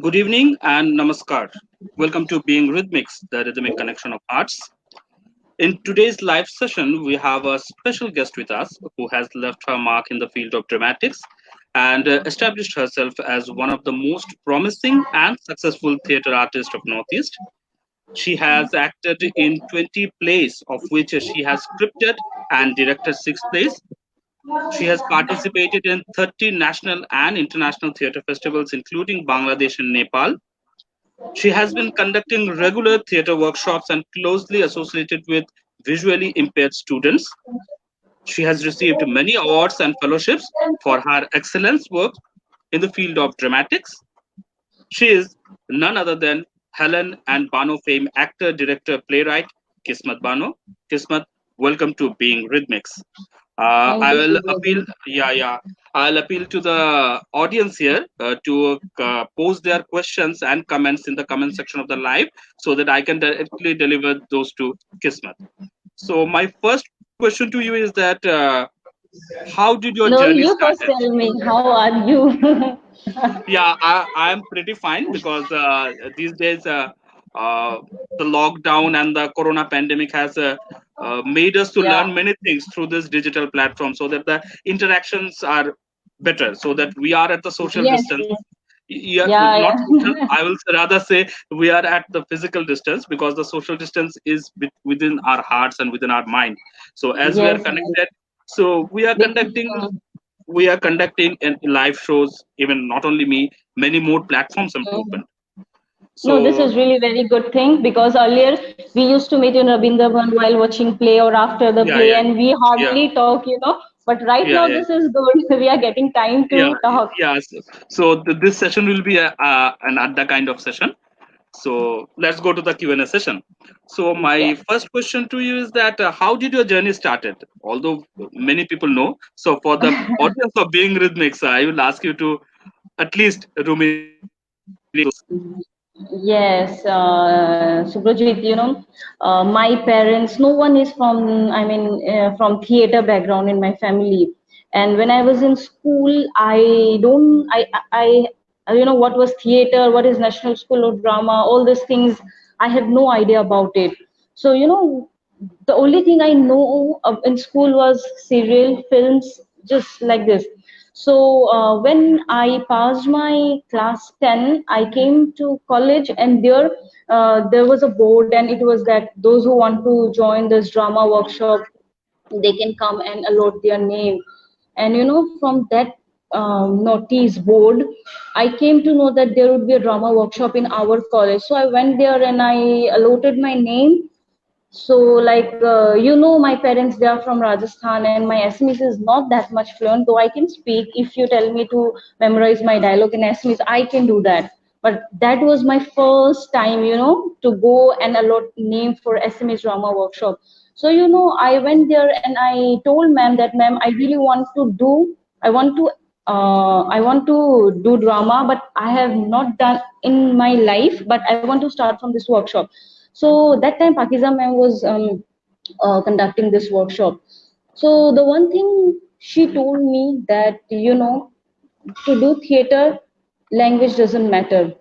Good evening and namaskar. Welcome to Being Rhythmics, the rhythmic connection of arts. In today's live session, we have a special guest with us who has left her mark in the field of dramatics and established herself as one of the most promising and successful theatre artists of Northeast. She has acted in 20 plays, of which she has scripted and directed 6 plays. She has participated in 30 national and international theatre festivals, including Bangladesh and Nepal. She has been conducting regular theatre workshops and closely associated with visually impaired students. She has received many awards and fellowships for her excellence work in the field of dramatics. She is none other than Helen and Bano fame actor, director, playwright Kismat Bano. Kismat, welcome to Being Rhythmics. Thank I you, will appeal, Subhajit. I'll appeal to the audience here to post their questions and comments in the comment section of the live so that I can directly deliver those to Kismet. So my first question to you is that how did your No, journey you started? first tell me, how are you? Yeah, I am pretty fine because these days uh, the lockdown and the corona pandemic has made us to Yeah. learn many things through this digital platform so that the interactions are better so that we are at the social Yes, distance. yes. Yeah, Yeah, not social, yeah. I will rather say we are at the physical distance because the social distance is within our hearts and within our mind. So as we are Yes, yes. connected, so we are conducting in live shows, even not only me, many more platforms are Mhm. open. No, this So is really very good thing because earlier we used to meet in Rabindra Bhavan while watching play or after the yeah, play yeah, and we yeah, hardly talk. But right yeah, now yeah, this is good. We are getting time yeah, to talk. yeah. So this session will be an adda kind of session. So let's go to the Q&A session. So my Yeah. first question to you is that how did your journey started? Although many people know, so for the audience of Being Rhythmics, I will ask you to at least ruminate those. Yes, Subrajit, my parents, no one is from theater background in my family. And when I was in school, I don't, what was theater, what is National School of Drama, all these things, I had no idea about it. So, the only thing I know in school was serial films, just like this. So when I passed my class 10, I came to college and there was a board and it was that those who want to join this drama workshop, they can come and allot their name. And from that notice board, I came to know that there would be a drama workshop in our college. So I went there and I allotted my name. So, like, my parents, they are from Rajasthan, and my Assamese is not that much fluent, though I can speak. If you tell me to memorize my dialogue in Assamese, I can do that. But that was my first time, to go and allot name for Assamese drama workshop. So, I went there and I told ma'am that, ma'am, I really I want to do drama, but I have not done in my life, but I want to start from this workshop. So that time Pakiza ma'am was conducting this workshop. So the one thing she told me that to do theater, language doesn't matter.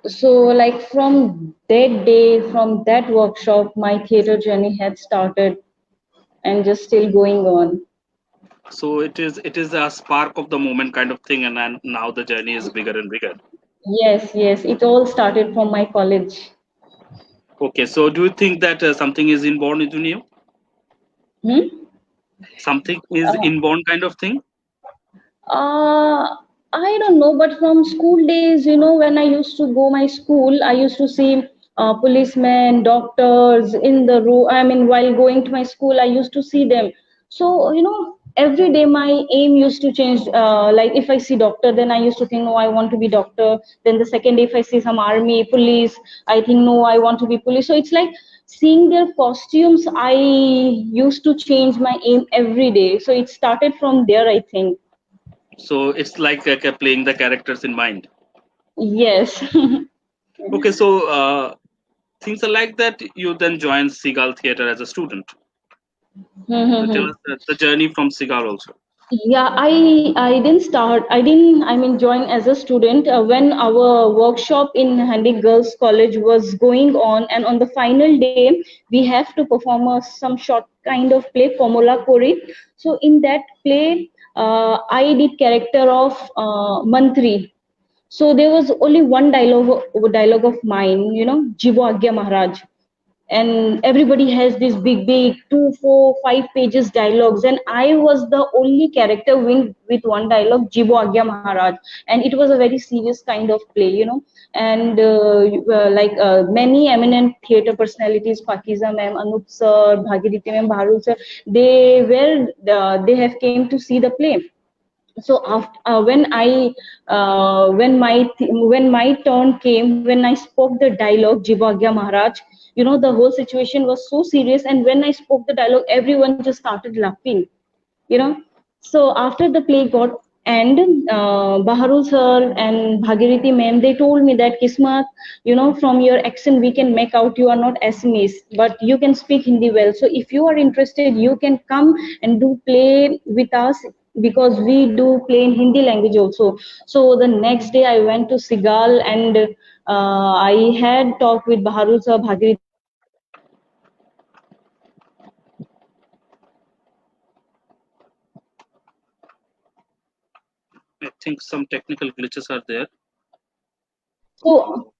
So like from that day, from that workshop, my theater journey had started and just still going on. So it is a spark of the moment kind of thing, and then now the journey is bigger and bigger. Yes, yes, it all started from my college. Okay, so do you think that something is inborn into you? Hmm? Something is inborn kind of thing? Uh, I don't know, but from school days, when I used to go my school, I used to see policemen, doctors in the room. I mean, while going to my school, I used to see them. So, every day my aim used to change. Like if I see doctor, then I used to think, no, I want to be doctor. Then the second day, if I see some army, police, I think, no, I want to be police. So it's like seeing their costumes, I used to change my aim every day. So it started from there, I think. So it's like playing the characters in mind. Yes. Okay, so things are like that. You then join Seagull Theatre as a student. So tell us Mhm. the journey from Seagull also. Yeah, I didn't start. I mean join as a student when our workshop in Handy Girls College was going on, and on the final day we have to perform some short kind of play, Komola Kori. So in that play, I did character of Mantri. So there was only one dialogue of mine, Jivo Agya Maharaj, and everybody has this big 2 4 5 pages dialogues, and I was the only character with one dialogue, Jibo Agya Maharaj. And it was a very serious kind of play, and many eminent theater personalities, Pakiza ma'am, Anup sir, Bhagirathi ma'am, Bharul sir, they have came to see the play. So after when my turn came, when I spoke the dialogue Jivagya Maharaj, the whole situation was so serious, and when I spoke the dialogue, everyone just started laughing, you know so after the play got end, Baharul sir and Bhagirathi ma'am, they told me that, Kismat, from your accent we can make out you are not Assamese, but you can speak Hindi well, so if you are interested you can come and do play with us, because we do play in Hindi language also. So the next day I went to Sigal, and I had talked with Baharul sir, Bhagirathi ma'am, and they told me that, Kismat, you can come and do play with us. So after that I went to Sigal, and I think some technical glitches are there. so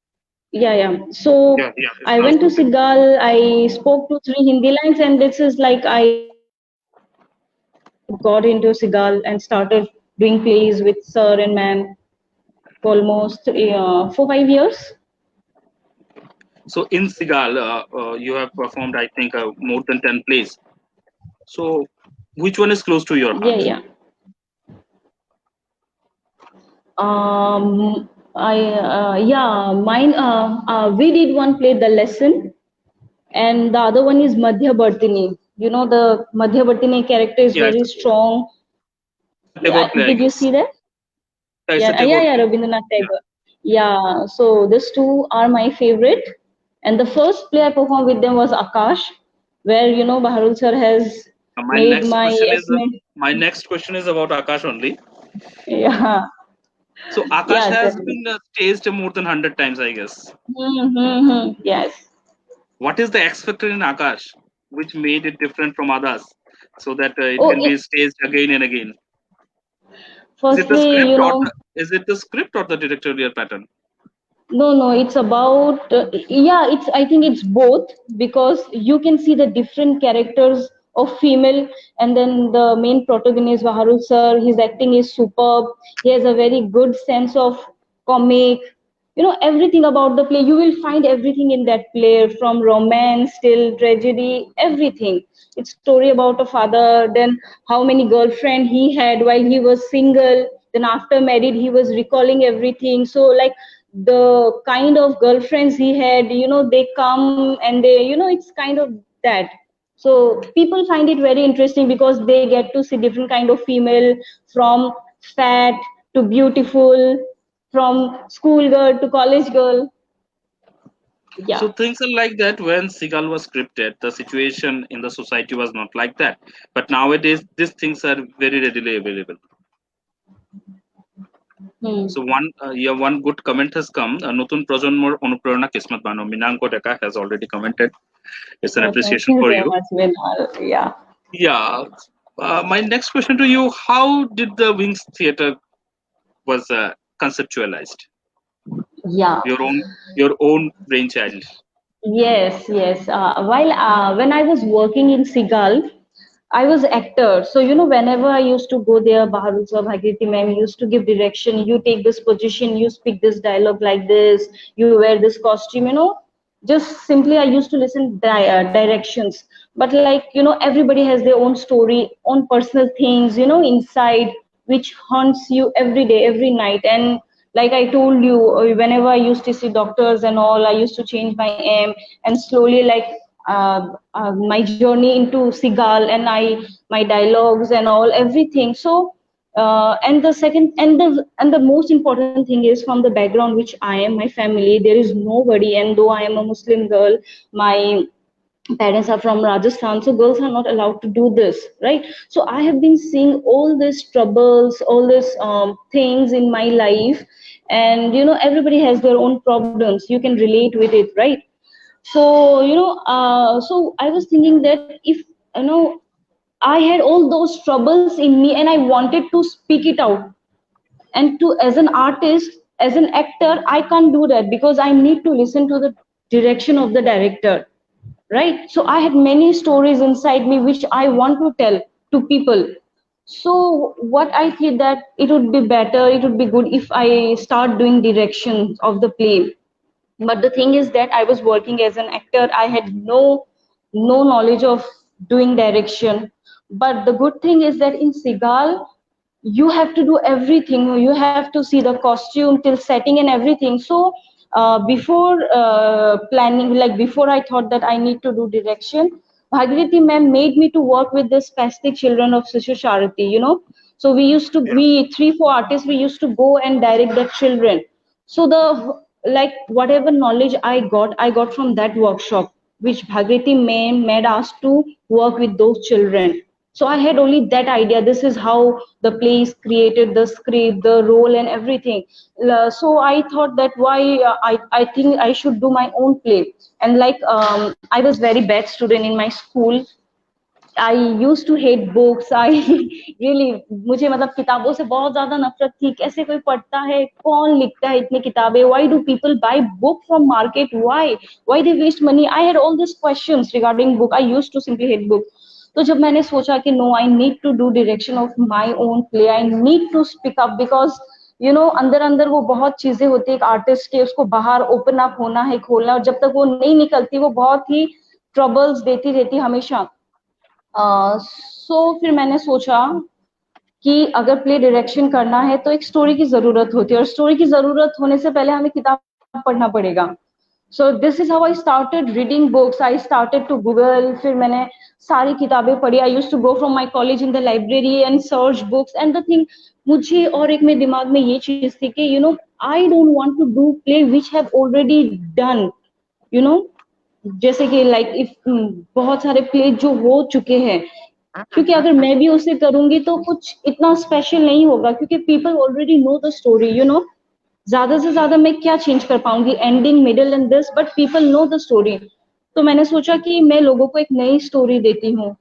yeah. So Yeah, yeah, it's I now went to okay. Sigal, I spoke to 3 Hindi lines, and this is like I got into Sigal and started doing plays with sir and ma'am for almost 4 5 years. So in Sigal, you have performed, I think, more than 10 plays. So which one is close to your Yeah, heart? yeah. Yeah, mine. We did one play, The Lesson, and the other one is Madhya Bhartini. The Madhya Bhartini character is Yeah, very strong. it's a Tagore play, I Did you guess. see that? Yeah, it's a Yeah, Tagore yeah, play. Rabindranath Yeah. Tagore. Yeah, so these two are my favorite. And the first play I performed with them was Akash, where Baharul sir has My made next my question is estimate. about Akash only. Yeah, So Akash yeah, has tell me. been staged more than 100 times, I guess. Yes. What is the X factor in Akash, which made it different from others, so that it Oh, can be staged again and again? Is it the firstly, script or the script or the directorial pattern? no, it's about, yeah, I think it's both, because you can see the different characters of female, and then the main protagonist, Baharul sir, his acting is superb. He has a very good sense of comic. Everything about the play, you will find everything in that play, from romance till tragedy, everything. It's story about a father, then how many girlfriend he had while he was single, then after married he was recalling everything. So like the kind of girlfriends he had, they come and they, it's kind of that. So people find it very interesting because they get to see different kind of female, from fat to beautiful, from school girl to college girl. So Yeah. things are like that. When Seagal was scripted, the situation in the society was not like that. But nowadays, these things are very readily available. Hmm. So one good comment has come. Notun Projanmor Anuprana Kismat Bano Minanko Deka has already commented. It's an Oh, thank appreciation you for very you. much, Vinal. Yeah. Yeah. My next question to you: how did the Wings Theater was conceptualized? Yeah. Your own your own brainchild. Yes. While when I was working in Sigal, I was actor. So whenever I used to go there, Baharul sir, Bhagirathi ma'am used to give direction. You take this position, you speak this dialogue like this, you wear this costume. Just simply I used to listen directions. But like everybody has their own story, own personal things, inside, which haunts you every day, every night. And like I told you, whenever I used to see doctors and all, I used to change my aim, and slowly, like my journey into Sigal, and my dialogues and all, everything. So and the second, and the most important thing is, from the background which I am, my family, there is nobody, and though I am a Muslim girl, my parents are from Rajasthan, so girls are not allowed to do this, right? So I have been seeing all these troubles, all these things in my life, and everybody has their own problems. You can relate with it, right? So so I was thinking that if I had all those troubles in me and I wanted to speak it out, and to as an artist, as an actor, I can't do that because I need to listen to the direction of the director, right? So I had many stories inside me which I want to tell to people. So what I think that it would be better, it would be good if I start doing direction of the play. But the thing is that I was working as an actor, I had no knowledge of doing direction. But the good thing is that in Sigal you have to do everything, you have to see the costume till setting and everything. So before planning, like before I thought that I need to do direction, Bhagirathi ma'am made me to work with the spastic children of Sishu Sharati, so we used to, Yeah. we 3 4 artists, we used to go and direct the children. So the, like whatever knowledge I got from that workshop, which Bhagirathi ma'am made us to work with those children. So I had only that idea, this is how the play is created, the script, the role and everything. So I thought that why I think I should do my own play. And like I was very bad student in my school. I used to hate books. I really, मुझे मतलब किताबों से बहुत ज्यादा नफरत थी, कैसे कोई पढ़ता है, कौन लिखता है इतनी किताबें, why do people buy book from market, why they waste money. I had all these questions regarding book. I used to simply hate book. तो जब मैंने सोचा कि no, I need to do direction of my own play, I need to speak up, because अंदर अंदर वो बहुत चीजें होती है एक आर्टिस्ट के, उसको बाहर ओपन अप होना है, खोलना, और जब तक वो नहीं निकलती वो बहुत ही ट्रबल्स देती रहती हमेशा। सो फिर मैंने सोचा कि अगर प्ले डायरेक्शन करना है तो एक स्टोरी की जरूरत होती है, और स्टोरी की जरूरत होने से पहले हमें किताब पढ़ना पड़ेगा। So this is how I started reading books, I started to Google, फिर मैंने सारी किताबें पढ़ी। I use to go from my college in the library and search books and the thing. मुझे और एक मेरे दिमाग में ये चीज थी कि I don't want to do play which have already done, you know जैसे कि लाइक इफ बहुत सारे प्ले जो हो चुके हैं, क्योंकि अगर मैं भी उसे करूंगी तो कुछ इतना स्पेशल नहीं होगा, क्योंकि people already know the story, ज्यादा से ज्यादा मैं क्या चेंज कर पाऊंगी, ending, middle and this, but people know the story. तो मैंने सोचा कि मैं लोगों को एक नई स्टोरी देती हूँ,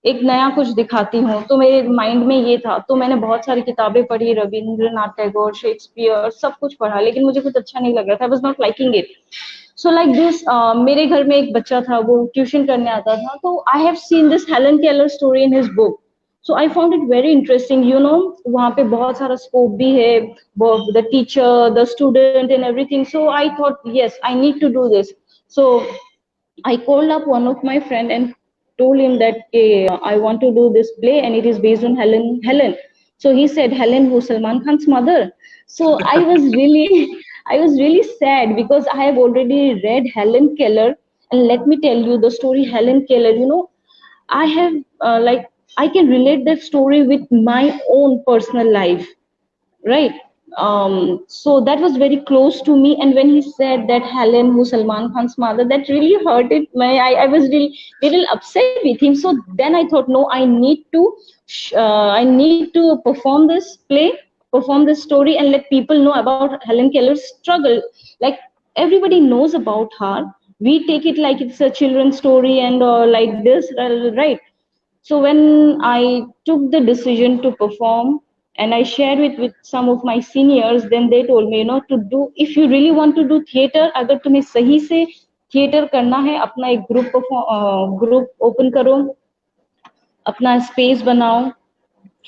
एक नया कुछ दिखाती हूँ। तो मेरे माइंड में ये था, तो मैंने बहुत सारी किताबें पढ़ी, रविंद्रनाथ टैगोर, शेक्सपियर, सब कुछ पढ़ा, लेकिन मुझे कुछ अच्छा नहीं लग रहा था, आई was not liking it. So like this, मेरे घर में एक बच्चा था, वो ट्यूशन करने आता था, तो I have seen this Helen Keller story in his book. So I found it very interesting, वहाँ पे बहुत सारा स्कोप भी है, the teacher, the student and everything. So I thought yes, I need to do this. So I called up one of my friend and told him that I want to do this play and it is based on Helen. So he said, Helen, who Salman Khan's mother. So I was really, I was really sad because I have already read Helen Keller, and let me tell you the story Helen Keller. I have like I can relate that story with my own personal life, right? So that was very close to me. And when he said that Helen, who's Salman Khan's mother, that really hurt it. I was really little upset with him. So then I thought, no, I need to perform this play, perform this story, and let people know about Helen Keller's struggle. Like everybody knows about her. We take it like it's a children's story and like this, right? So when I took the decision to perform and I shared with some of my seniors, then they told me, to do, if you really want to do theater, अगर तुम्हें सही से theatre करना है, अपना एक group open करो, अपना स्पेस बनाओ,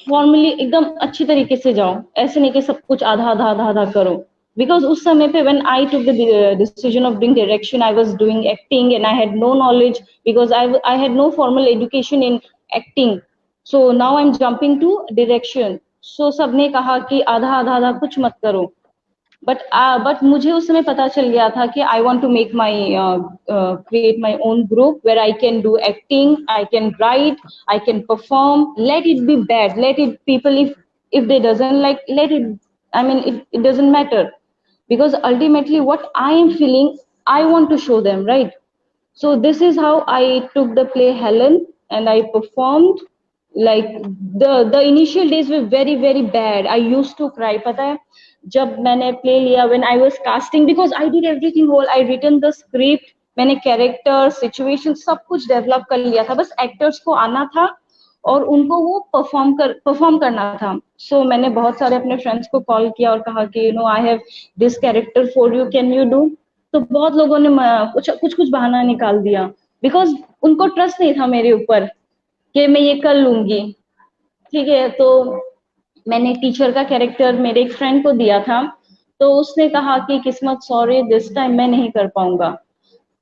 फॉर्मली एकदम अच्छी तरीके से जाओ, ऐसे नहीं कि सब कुछ आधा आधा आधा आधा करो। Because उस समय पे when I took the decision of doing direction, I was doing acting and I had no knowledge because I had no formal education in acting. So now I'm jumping to direction. So सबने कहा कि आधा आधा आधा कुछ मत करो। But मुझे उस समय पता चल गया था कि I want to make my create my own group where I can do acting, I can write, I can perform, let it be bad, let it people, if they doesn't like, let it, I mean it doesn't matter, because ultimately what I am feeling, I want to show them, right? So this is how I took the play Helen and I performed. Like the initial days were very very bad. I used to cry. पता है जब मैंने play लिया, when I was casting, because I did everything whole. I written the script, मैंने character situation सब कुछ develop कर लिया था. बस actors को आना था और उनको वो परफॉर्म करना था. So मैंने बहुत सारे अपने फ्रेंड्स को कॉल किया और कहा कि I have this character for you, can you do? तो बहुत लोगों ने कुछ कुछ कुछ बहाना निकाल दिया, बिकॉज उनको ट्रस्ट नहीं था मेरे ऊपर कि मैं ये कर लूंगी. ठीक है, तो मैंने टीचर का कैरेक्टर मेरे एक फ्रेंड को दिया था, तो उसने कहा कि किस्मत सॉरी दिस टाइम मैं नहीं कर पाऊंगा.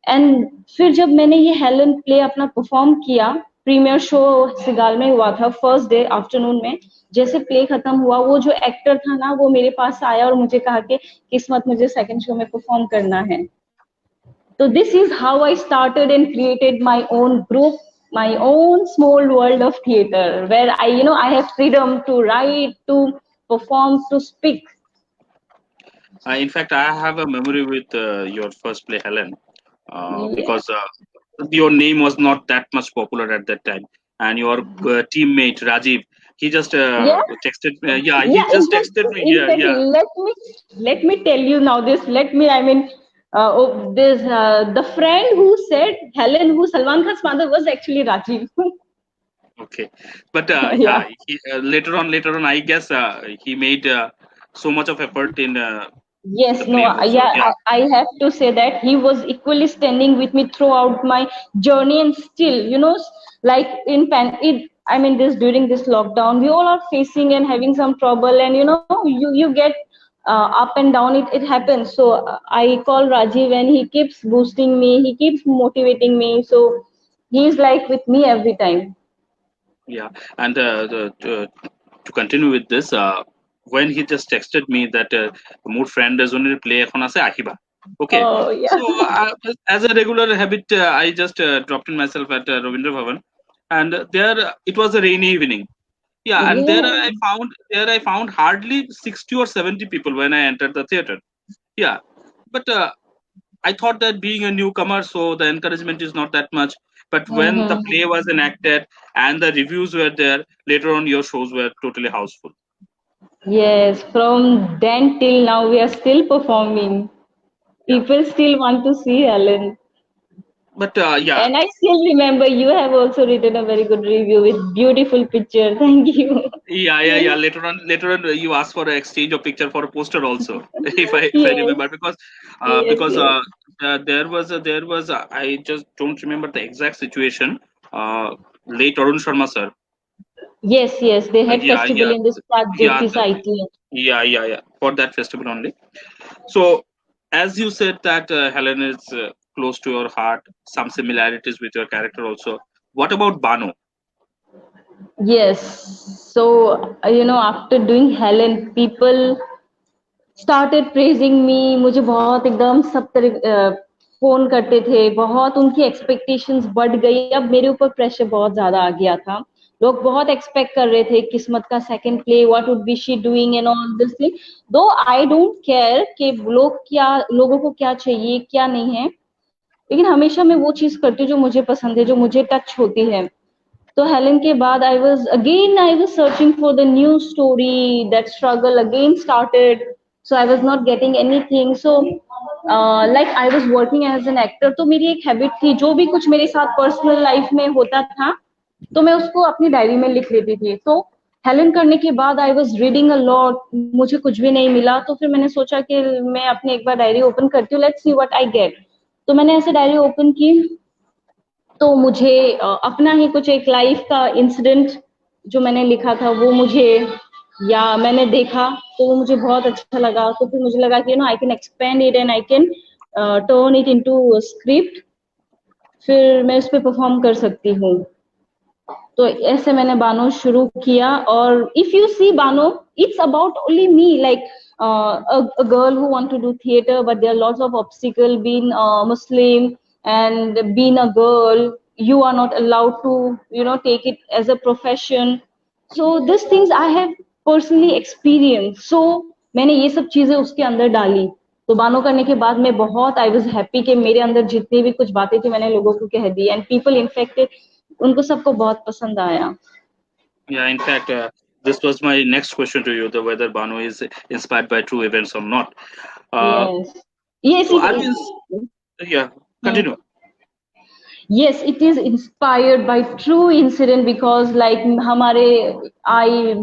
एंड फिर जब मैंने ये हेलन प्ले अपना परफॉर्म किया, प्रीमियर शो सिगाल में हुआ था फर्स्ट डे आफ्टरनून में, जैसे प्ले खत्म हुआ वो जो एक्टर था ना वो मेरे पास आया और मुझे कहा कि किस्मत मुझे सेकंड शो में परफॉर्म करना है. So this is how I started and created my own group, my own small world of theater, where I have freedom to write, to perform, to speak. In fact, I have a memory with your first play, Helen, Yeah. because your name was not that much popular at that time, and your teammate Rajiv, he just Yeah. texted. Yeah, he Yeah. just texted me. In Yeah, fact, yeah. let me tell you now this. This the friend who said Helen, who Salman Khan's mother, was actually Rajiv. Okay, but Yeah. yeah, later on, I guess he made so much of effort in the Yes, no, play also. yeah, Yeah, I have to say that he was equally standing with me throughout my journey, and still, like I mean, this during this lockdown, we all are facing and having some trouble, and you get up and down. It happens. So I call Rajiv, and he keeps boosting me. He keeps motivating me. So he's like with me every time. yeah, and to continue with this, when he just texted me that mood friend resume play এখন আছে আহিবা. Okay, Oh yeah. so as a regular habit, I just dropped in myself at Ravindra Bhavan, and there it was a rainy evening. Yeah, and Yeah. there I found hardly 60 or 70 people when I entered the theater. Yeah, but I thought that being a newcomer, so the encouragement is not that much. But when the Mm-hmm. play was enacted and the reviews were there, later on your shows were totally houseful. Yes, from then till now, we are still performing. Yeah, People still want to see Helen. but yeah, And I still remember you have also written a very good review with beautiful picture. Thank you. yeah. Later on, you asked for an exchange of picture for a poster also, if I Yes, remember, yes, because yes. there was I just don't remember the exact situation. Uh, Late Arun Sharma sir. Yes, yes. They had Yeah, festival yeah, in this yeah, Pragjyoti site. yeah. For that festival only. So, as you said that Helen is close to your heart, some similarities with your character also. What about Bano? Yes. So, after doing Helen, people started praising me. मुझे बहुत एकदम सब तरह phone करते थे, बहुत उनकी expectations बढ़ गई. अब मेरे ऊपर प्रेशर बहुत ज्यादा आ गया था. लोग बहुत एक्सपेक्ट कर रहे थे किस्मत का second play, what would be she doing and all this thing. दो आई डोंट केयर कि लोगों को क्या चाहिए क्या नहीं है, लेकिन हमेशा मैं वो चीज करती हूँ जो मुझे पसंद है, जो मुझे टच होती है. तो हेलन के बाद I was searching for the new story. That struggle again started. So I was not getting anything. So like I was working as an actor, तो मेरी एक हैबिट थी, जो भी कुछ मेरे साथ पर्सनल लाइफ में होता था तो मैं उसको अपनी डायरी में लिख लेती थी. तो हेलन करने के बाद I was reading a lot, मुझे कुछ भी नहीं मिला. तो फिर मैंने सोचा कि मैं अपनी एक बार डायरी ओपन करती हूँ, let's see what I get. तो मैंने ऐसे डायरी ओपन की, तो मुझे अपना ही कुछ एक लाइफ का इंसिडेंट जो मैंने लिखा था वो मुझे, या मैंने देखा तो वो मुझे बहुत अच्छा लगा. तो फिर मुझे लगा कि I can expand it and I can turn it into script. फिर मैं उस पर परफॉर्म कर सकती हूँ. तो ऐसे मैंने बानो शुरू किया. और if you see Bano, it's about only me, like a girl who want to do theater, but there are lots of obstacle. Being Muslim and being a girl, you are not allowed to take it as a profession. So these things I have personally experienced. So मैंने ये सब चीजें उसके अंदर डाली. तो बानो करने के बाद मैं बहुत आई वाज हैप्पी कि मेरे अंदर जितनी भी कुछ बातें थी मैंने लोगों को कह दी, एंड पीपल इनफैक्ट उनको सबको बहुत पसंद आया. Yeah, in fact, this was my next question to you: the whether Bano is inspired by true events or not. Uh, Yes. Yes, so it are you? is. Yeah, Hmm. continue. Yes, it is inspired by true incident because like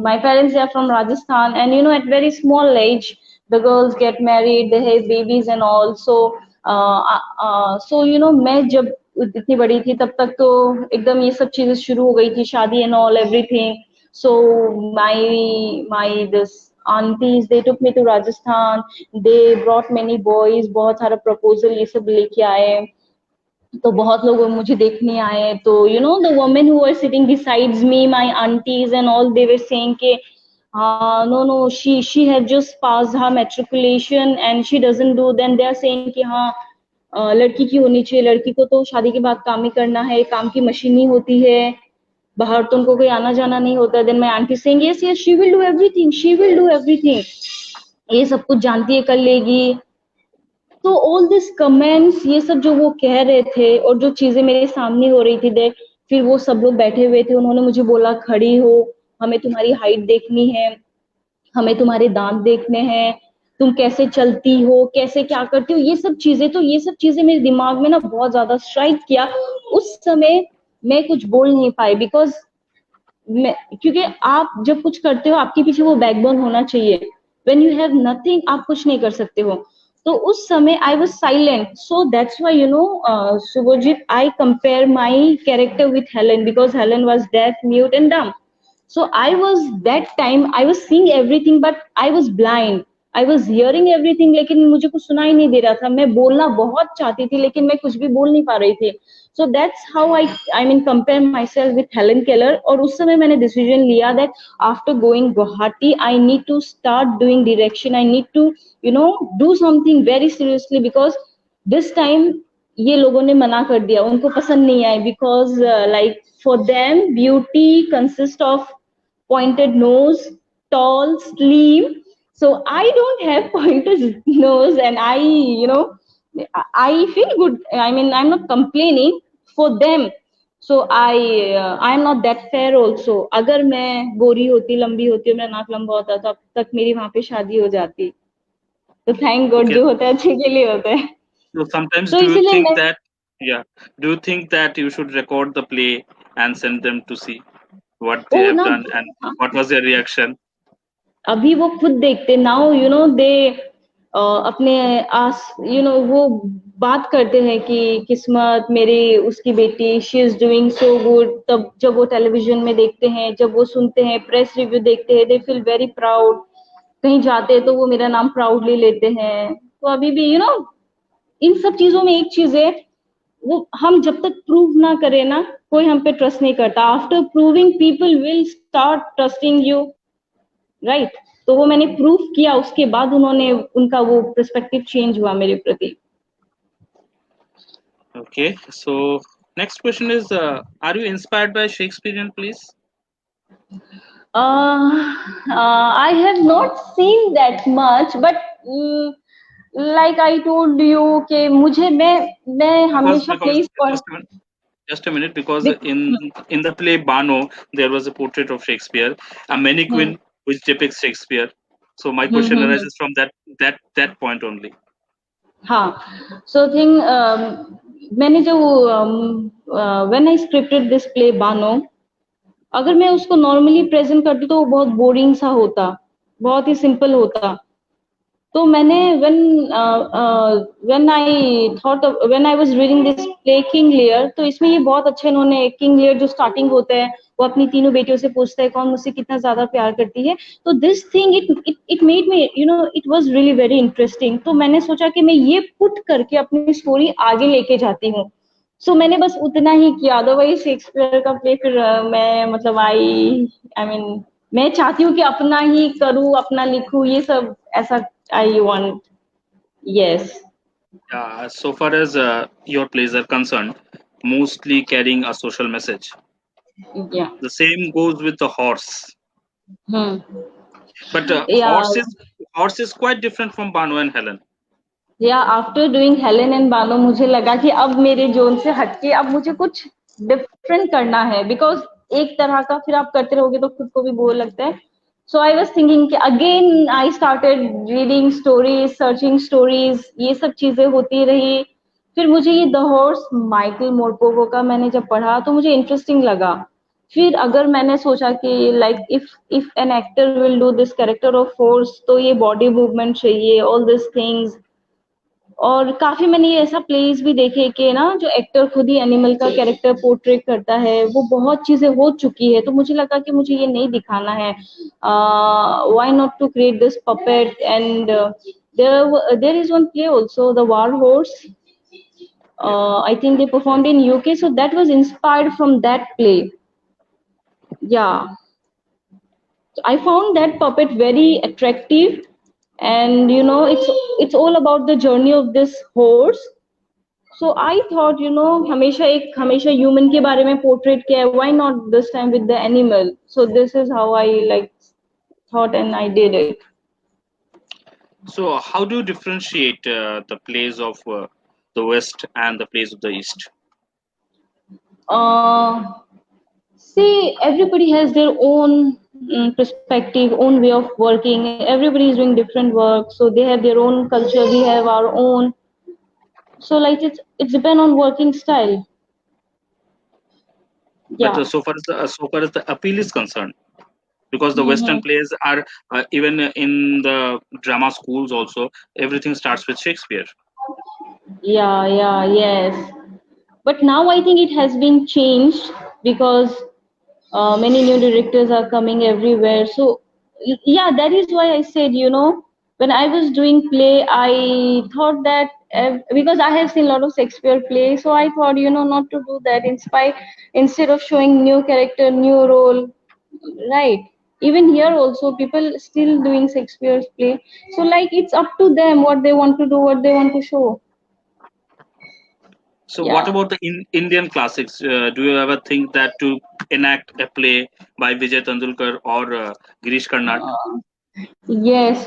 my parents are from Rajasthan, and at very small age the girls get married, they have babies and all. So मैं जब इतनी बड़ी थी तब तक तो एकदम ये सब चीजें शुरू हो गई थी, शादी and all everything. So my this aunties, they took me to Rajasthan, they brought many boys, बहुत सारा proposal ये सब लेके आए. तो बहुत लोग मुझे देखने आए, तो the women who were sitting besides me, my aunties and all, they were saying के no no she has just pass her matriculation and she doesn't do, then they are saying कि हाँ लड़की की होनी चाहिए, लड़की को तो शादी के बाद काम ही करना है, काम की मशीन ही होती है, बाहर तो उनको कोई आना जाना नहीं होता. Then my aunty saying yes yes she will do everything, she will do everything, ये सब कुछ जानती है, कर लेगी. तो ऑल दिस कमेंट्स, ये सब जो वो कह रहे थे और जो चीजें मेरे सामने हो रही थी देख, फिर वो सब लोग बैठे हुए थे, उन्होंने मुझे बोला खड़ी हो, हमें तुम्हारी हाइट देखनी है, हमें तुम्हारे दांत देखने हैं, तुम कैसे चलती हो, कैसे क्या करती हो, ये सब चीजें मेरे दिमाग में ना बहुत ज्यादा स्ट्राइक किया. उस समय मैं कुछ बोल नहीं पाई बिकॉज क्योंकि आप जब कुछ करते हो आपके पीछे वो बैकबोन होना चाहिए. व्हेन यू हैव नथिंग आप कुछ नहीं कर सकते हो. तो उस समय I was silent. So that's why Subhajit, I compare my character with Helen because Helen was deaf, mute and dumb. So I was, that time I was seeing everything but I was blind. I was hearing everything लेकिन मुझे कुछ सुनाई नहीं दे रहा था. मैं बोलना बहुत चाहती थी लेकिन मैं कुछ भी बोल नहीं पा रही थी. So that's how I mean compare myself with Helen Keller. और उस समय मैंने decision लिया that after going Guwahati I need to start doing direction. I need to do something very seriously because this time ये लोगों ने मना कर दिया, उनको पसंद नहीं आई because like for them beauty consists of pointed nose, tall, slim. So I don't have pointed nose and I feel good. I mean, I'm not complaining for them. So I'm not that fair also. अगर मैं गोरी होती, लंबी होती और मेरा नाक लंबा होता तब तक मेरी वहां पे शादी हो जाती. तो थैंक गॉड, Okay. जो होता है अच्छे के लिए होता है. So sometimes तो do you इसीलिए think मैं that, yeah, do you think that you should record the play and send them to see what they O have ना, done and what was their reaction? अभी वो खुद देखते now they अपने आस वो बात करते हैं कि किस्मत मेरी, उसकी बेटी, she is doing so good. तब जब वो टेलीविजन में देखते हैं, जब वो सुनते हैं, प्रेस रिव्यू देखते हैं, दे फील वेरी प्राउड. कहीं जाते हैं तो वो मेरा नाम प्राउडली लेते हैं. तो अभी भी इन सब चीजों में एक चीज है, वो हम जब तक प्रूव ना करें ना, कोई हम पे ट्रस्ट नहीं करता. After proving people will start trusting you, right. तो वो मैंने प्रूफ किया, उसके बाद उन्होंने, उनका वो पर्सपेक्टिव चेंज हुआ मेरे प्रति. Okay. So next question is, are you inspired by Shakespearean plays? I have not seen that much, but like I told you कि मुझे मैं हमेशा Because प्लेस पर just a minute, because in the play Bano there was a portrait of Shakespeare, a mannequin which depicts Shakespeare. So my question arises from that point only. हाँ. So thing मैंने जो when I scripted this play Bano, अगर मैं उसको normally present करती तो वो बहुत बोरिंग सा होता, बहुत ही सिंपल होता. तो मैंने when I was reading this play King Lear, तो इसमें ये बहुत अच्छा इन्होंने, किंग लियर जो स्टार्टिंग होता है वो अपनी तीनों बेटियों से पूछता है कौन मुझसे कितना ज्यादा प्यार करती है. तो this thing it made me it was really very interesting. तो मैंने सोचा कि मैं ये पुट करके अपनी स्टोरी आगे लेके जाती हूँ. सो मैंने बस उतना ही किया. अदरवाइज शेक्सपियर का प्ले फिर मैं मतलब आई मीन मैं चाहती हूँ कि अपना ही करूँ, अपना लिखूँ, ये सब ऐसा I want. Yes. So far as your plays are concerned, mostly carrying a social message. या. The same goes with the horse, but या. horse is quite different from Bano and Helen. या after doing Helen and Bano मुझे लगा कि अब मेरे zone से हटके अब मुझे कुछ डिफरेंट करना है, बिकॉज एक तरह का फिर आप करते रहोगे तो खुद को भी बोर लगता है. सो आई वॉज थिंकिंग कि again I started reading stories, searching stories, ये सब चीजें होती रही. फिर मुझे ये द हॉर्स माइकल मोरकोगो का मैंने जब पढ़ा तो मुझे इंटरेस्टिंग लगा. फिर अगर मैंने सोचा कि like if an actor will do this character of horse तो ये बॉडी मूवमेंट चाहिए, ऑल दिस थिंग्स. और काफी मैंने ये ऐसा प्लेस भी देखे कि ना जो एक्टर खुद ही एनिमल का कैरेक्टर पोर्ट्रेट करता है, वो बहुत चीजें हो चुकी है, तो मुझे लगा कि मुझे ये नहीं दिखाना है. Why not to create this puppet and there is one play also, the war horse. Yeah. I think they performed in UK, so that was inspired from that play. Yeah, I found that puppet very attractive, and it's all about the journey of this horse. So I thought, हमेशा human के बारे में portrait किया है, why not this time with the animal? So this is how I like thought and I did it. So how do you differentiate the plays of the West and the plays of the East? Uh, See, everybody has their own perspective, own way of working. Everybody is doing different work, so they have their own culture. We have our own. So like it's depend on working style. But Yeah. so far as the appeal is concerned, because the Western Hmm. plays are even in the drama schools also, everything starts with Shakespeare. Yeah, yes. But now I think it has been changed because many new directors are coming everywhere. So yeah, that is why I said, when I was doing play, I thought that because I have seen a lot of Shakespeare play, so I thought, not to do that. Instead of showing new character, new role, right? Even here also, people still doing Shakespeare's play. So like, it's up to them what they want to do, what they want to show. So what Yeah. about the Indian classics? Do you ever think that to enact a play by Vijay Tandulkar or Girish Karnad? Yes,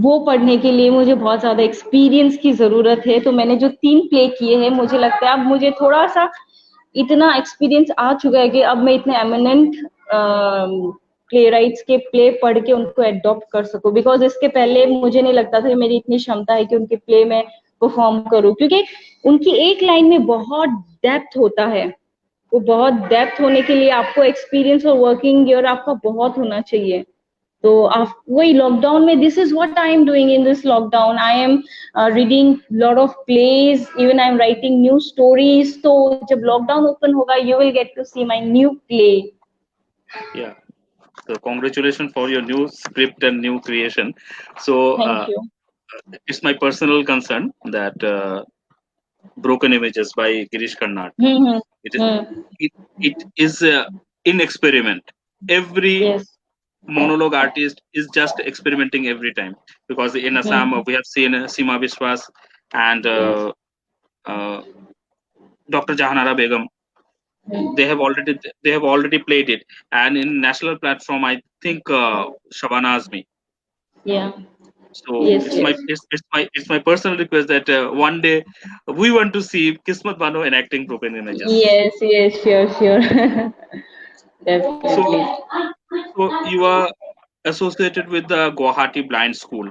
वो पढ़ने के लिए मुझे बहुत ज्यादा experience की जरूरत है. तो मैंने जो 3 प्ले किए हैं, मुझे लगता है अब मुझे थोड़ा सा इतना एक्सपीरियंस आ चुका है कि अब मैं इतने एमिनेंट प्ले राइट्स के प्ले पढ़ के उनको एडॉप्ट कर सकूं. बिकॉज इसके पहले मुझे नहीं लगता था कि मेरी इतनी क्षमता है कि उनके प्ले में परफॉर्म करूं, क्योंकि उनकी एक लाइन में बहुत डेप्थ होता है. वो बहुत डेप्थ होने के लिए आपको एक्सपीरियंस और वर्किंग ईयर आपका बहुत होना चाहिए. तो वही लॉकडाउन में this is what I am doing in this lockdown. I am reading lot of plays, even I am writing new stories. तो जब लॉकडाउन ओपन होगा, you will get to see my new play. Yeah. So congratulations for your new script and new creation. So thank you. it's my personal concern that Broken Images by Girish Karnad. Hmm. It is hmm. it is in experiment. Every yes. monologue artist is just experimenting every time, because in Assam we have seen Seema Biswas and yes. uh, Dr. Jahanara Begum. They have already played it, and in national platform I think Shabana Azmi. या. So yes. it's my yes. it's my personal request that one day we want to see Kismat Bano enacting Broken Images. Yes, sure. So Definitely. so you are associated with the Guwahati Blind School,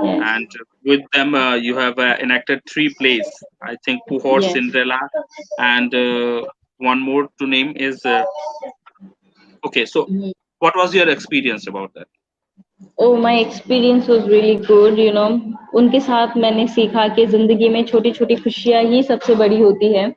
Yes. and with them you have enacted 3 plays. I think Puhor, Yes. Cinderella, and one more to name is okay. So what was your experience about that? Oh, my experience was really good. उनके साथ मैंने सीखा कि जिंदगी में छोटी छोटी खुशियां ही सबसे बड़ी होती है.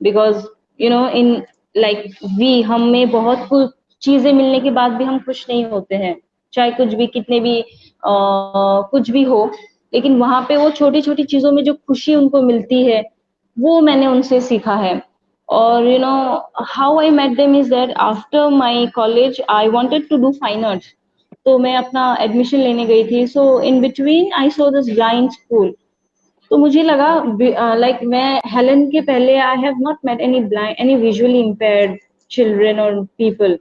बिकॉज इन लाइक वी हमें बहुत कुछ चीजें मिलने के बाद भी हम खुश नहीं होते हैं, चाहे कुछ भी कितने भी कुछ भी हो. लेकिन वहां पे वो छोटी छोटी चीजों में जो खुशी उनको मिलती है, वो मैंने उनसे सीखा है. और how I met them is that after my college I wanted to do fine arts. तो मैं अपना एडमिशन लेने गई थी. So in between I saw this blind school. तो मुझे लगा लाइक मैं हेलन के पहले I have not met any blind any visually impaired children और पीपल.